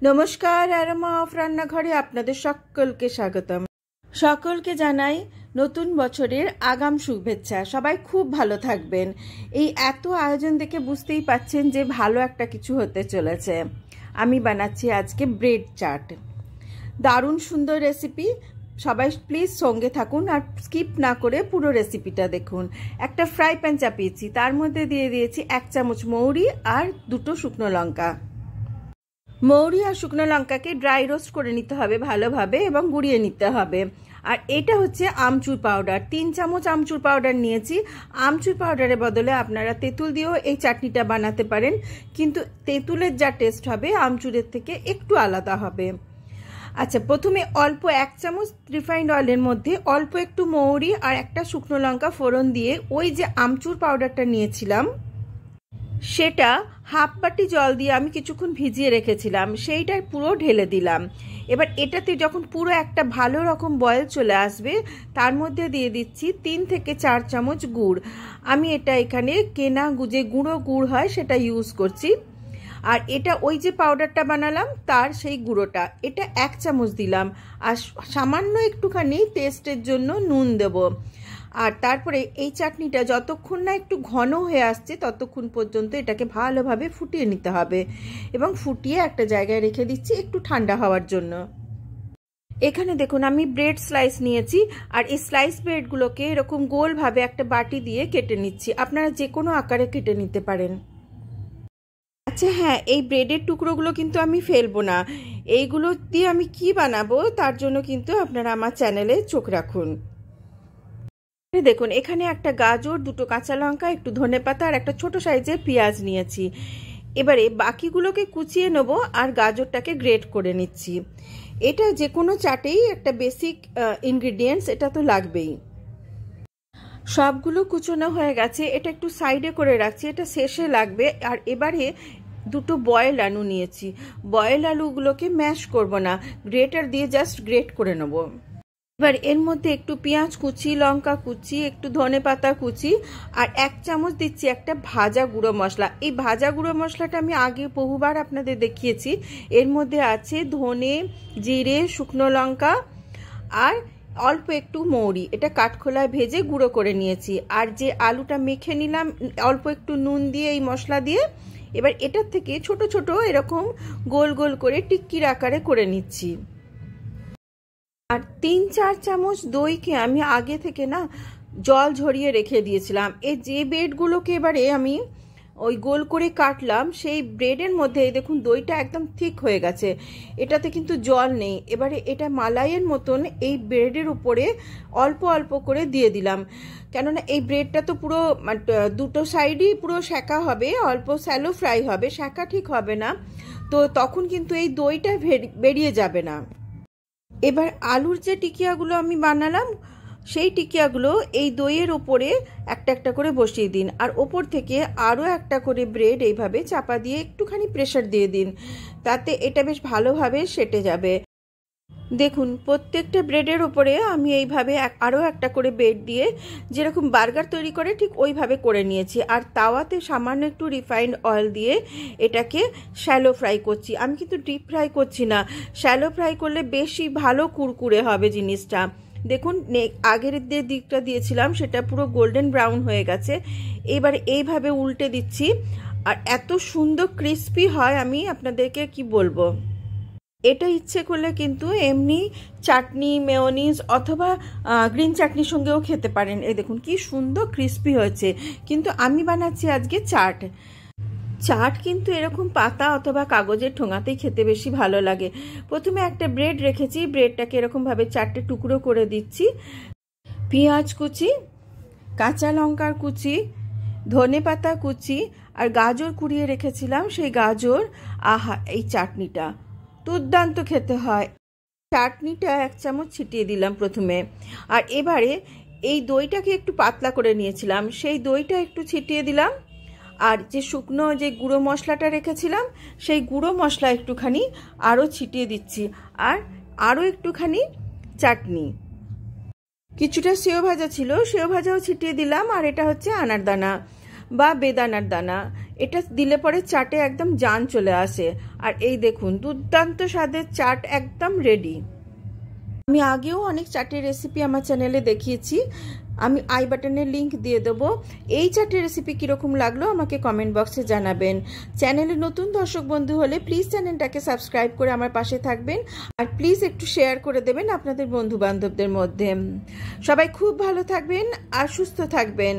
নমস্কার, aroma of রান্নাঘরে আপনাদের সকলকে স্বাগতম। সকলকে জানাই নতুন বছরের আগাম শুভেচ্ছা। সবাই খুব ভালো থাকবেন। এই এত আয়োজন দেখে বুঝতেই পাচ্ছেন যে ভালো একটা কিছু হতে চলেছে। আমি বানাচ্ছি আজকে ব্রেড চাট। দারুণ সুন্দর রেসিপি। সবাই প্লিজ সঙ্গে থাকুন আর স্কিপ না করে পুরো রেসিপিটা দেখুন। একটা ফ্রাই প্যান চাপিয়েছি, তার মধ্যে দিয়ে দিয়েছি 1 চামচ মৌরি আর 2 শুকনো লঙ্কা। মৌরি আর শুকনো লঙ্কাকে ড্রাই রোস্ট করে নিতে হবে ভালোভাবে এবং গুঁড়িয়ে নিতে হবে। আর এটা হচ্ছে আমচুর পাউডার, 3 চামচ আমচুর পাউডার নিয়েছি। আমচুর পাউডারের বদলে আপনারা তেঁতুল দিয়েও এই চাটনিটা বানাতে পারেন, কিন্তু তেঁতুলের যা টেস্ট হবে আমচুরের থেকে একটু আলাদা হবে। আচ্ছা, প্রথমে অল্প 1 চামচ রিফাইন্ড অয়েলের মধ্যে অল্প একটু মৌরি আর একটা শুকনো লঙ্কা ফোড়ন দিয়ে ওই যে আমচুর পাউডারটা নিয়েছিলাম সেটা হাফ বাটি জল দিয়ে আমি কিছুক্ষণ ভিজিয়ে রেখেছিলাম, সেইটা পুরো ঢেলে দিলাম। এবার এটাতে যখন পুরো একটা ভালো রকম বয়েল চলে আসবে, তার মধ্যে দিয়ে দিচ্ছি 3 থেকে 4 চামচ গুড়। আমি এটা এখানে কেনা যে গুঁড়ো গুড় হয় সেটা ইউজ করছি। আর এটা ওই যে পাউডারটা বানালাম তার সেই গুঁড়োটা, এটা 1 চামচ দিলাম। আর সামান্য একটুখানি টেস্টের জন্য নুন দেব। আর তারপরে এই চাটনিটা যতক্ষণ না একটু ঘন হয়ে আসছে ততক্ষণ পর্যন্ত এটাকে ভালোভাবে ফুটিয়ে নিতে হবে এবং ফুটিয়ে একটা জায়গায় রেখে দিচ্ছি একটু ঠান্ডা হওয়ার জন্য। এখানে দেখুন আমি ব্রেড স্লাইস নিয়েছি, আর এই স্লাইস ব্রেডগুলোকে এরকম গোলভাবে একটা বাটি দিয়ে কেটে নিচ্ছি। আপনারা যে কোনো আকারে কেটে নিতে পারেন। আচ্ছা হ্যাঁ, এই ব্রেডের টুকরোগুলো কিন্তু আমি ফেলবো না। এইগুলো দিয়ে আমি কি বানাবো তার জন্য কিন্তু আপনারা আমার চ্যানেলে চোখ রাখুন। দেখুন এখানে একটা গাজর, 2 কাঁচা লঙ্কা, একটু ধনেপাতা আর একটা ছোট সাইজের পেঁয়াজ নিয়েছি। এবারে বাকিগুলোকে কুচিয়ে নেবো আর গাজরটাকে গ্রেট করে নিচ্ছি। এটা যে কোনো চাটেই একটা বেসিক ইনগ্রিডিয়েন্টস, এটা তো লাগবেই। সবগুলো কুচোনো হয়ে গেছে, এটা একটু সাইডে করে রাখছি, এটা শেষে লাগবে। আর এবারে 2 বয়েল আলু নিয়েছি। বয়েল আলুগুলোকে ম্যাশ করব না, গ্রেটার দিয়ে জাস্ট গ্রেট করে নেবো। এবার এর মধ্যে একটু পেঁয়াজ কুচি, লঙ্কা কুচি, একটু ধনেপাতা কুচি আর 1 চামচ দিচ্ছি একটা ভাজা গুঁড়ো মশলা। এই ভাজা গুঁড়ো মশলাটা আমি আগে বহুবার আপনাদের দেখিয়েছি। এর মধ্যে আছে ধনে, জিরে, শুকনো লঙ্কা আর অল্প একটু মৌরি। এটা কাঠখোলায় ভেজে গুঁড়ো করে নিয়েছি। আর যে আলুটা মেখে নিলাম অল্প একটু নুন দিয়ে এই মশলা দিয়ে, এবার এটার থেকে ছোট ছোট এরকম গোল গোল করে টিক্কির আকারে করে নিচ্ছি। আর 3-4 চামচ দইকে আমি আগে থেকে না জল ঝরিয়ে রেখে দিয়েছিলাম। এই যে ব্রেডগুলোকে এবারে আমি ওই গোল করে কাটলাম, সেই ব্রেডের মধ্যে দেখুন দইটা একদম ঠিক হয়ে গেছে, এটাতে কিন্তু জল নেই। এবারে এটা মালাইয়ের মতন এই ব্রেডের উপরে অল্প অল্প করে দিয়ে দিলাম, কেননা এই ব্রেডটা তো পুরো 2 সাইডই পুরো সেঁকা হবে, অল্প স্যালো ফ্রাই হবে, সেঁকা ঠিক হবে না, তো তখন কিন্তু এই দইটা বেরিয়ে যাবে না। এবার আলুর যে টিকিয়াগুলো আমি বানালাম সেই টিকিয়াগুলো এই দইয়ের ওপরে একটা একটা করে বসিয়ে দিন, আর ওপর থেকে আরও একটা করে ব্রেড এইভাবে চাপা দিয়ে একটুখানি প্রেশার দিয়ে দিন, তাতে এটা বেশ ভালোভাবে সেটে যাবে। দেখুন প্রত্যেকটা ব্রেডের ওপরে আমি এইভাবে আরও একটা করে ব্রেড দিয়ে যেরকম বার্গার তৈরি করে ঠিক ওইভাবে করে নিয়েছি। আর তাওয়াতে সামান্য একটু রিফাইন্ড অয়েল দিয়ে এটাকে শ্যালো ফ্রাই করছি। আমি কিন্তু ডিপ ফ্রাই করছি না, শ্যালো ফ্রাই করলে বেশি ভালো কুরকুরে হবে জিনিসটা। দেখুন আগের যে দিকটা দিয়েছিলাম সেটা পুরো গোল্ডেন ব্রাউন হয়ে গেছে। এবার এইভাবে উল্টে দিচ্ছি, আর এত সুন্দর ক্রিস্পি হয় আমি আপনাদেরকে কি বলবো। এটা ইচ্ছে করলে কিন্তু এমনি চাটনি, মেয়োনিজ অথবা গ্রিন চাটনির সঙ্গেও খেতে পারেন। এই দেখুন কি সুন্দর ক্রিস্পি হয়েছে। কিন্তু আমি বানাচ্ছি আজকে চাট। চাট কিন্তু এরকম পাতা অথবা কাগজের ঠোঙাতেই খেতে বেশি ভালো লাগে। প্রথমে একটা ব্রেড রেখেছি, ব্রেডটাকে এরকমভাবে 4টে টুকরো করে দিচ্ছি। পেঁয়াজ কুচি, কাঁচা লঙ্কার কুচি, ধনেপাতা কুচি আর গাজর কুড়িয়ে রেখেছিলাম, সেই গাজর। আহা, এই চাটনিটা দুর্দান্ত খেতে হয়। চাটনিটা 1 চামচ ছিটিয়ে দিলাম প্রথমে। আর এবারে এই দইটাকে একটু পাতলা করে নিয়েছিলাম, সেই দইটা একটু ছিটিয়ে দিলাম। আর যে শুকনো যে গুঁড়ো মশলাটা রেখেছিলাম সেই গুঁড়ো মশলা একটুখানি আরও ছিটিয়ে দিচ্ছি। আর আরও একটুখানি চাটনি, কিছুটা সেও ভাজা ছিল, সেও ভাজাও ছিটিয়ে দিলাম। আর এটা হচ্ছে আনারদানা। বা বেদানার দানা। এটা দিলে পরে চাটে একদম জান চলে আসে। আর এই দেখুন দুর্দান্ত স্বাদের চাট একদম রেডি। আমি আগেও অনেক চাটের রেসিপি আমার চ্যানেলে দেখিয়েছি, আমি আই বাটনের লিংক দিয়ে দেবো। এই চাটের রেসিপি কীরকম লাগলো আমাকে কমেন্ট বক্সে জানাবেন। চ্যানেলে নতুন দর্শক বন্ধু হলে প্লিজ চ্যানেলটাকে সাবস্ক্রাইব করে আমার পাশে থাকবেন, আর প্লিজ একটু শেয়ার করে দেবেন আপনাদের বন্ধু বান্ধবদের মধ্যে। সবাই খুব ভালো থাকবেন আর সুস্থ থাকবেন।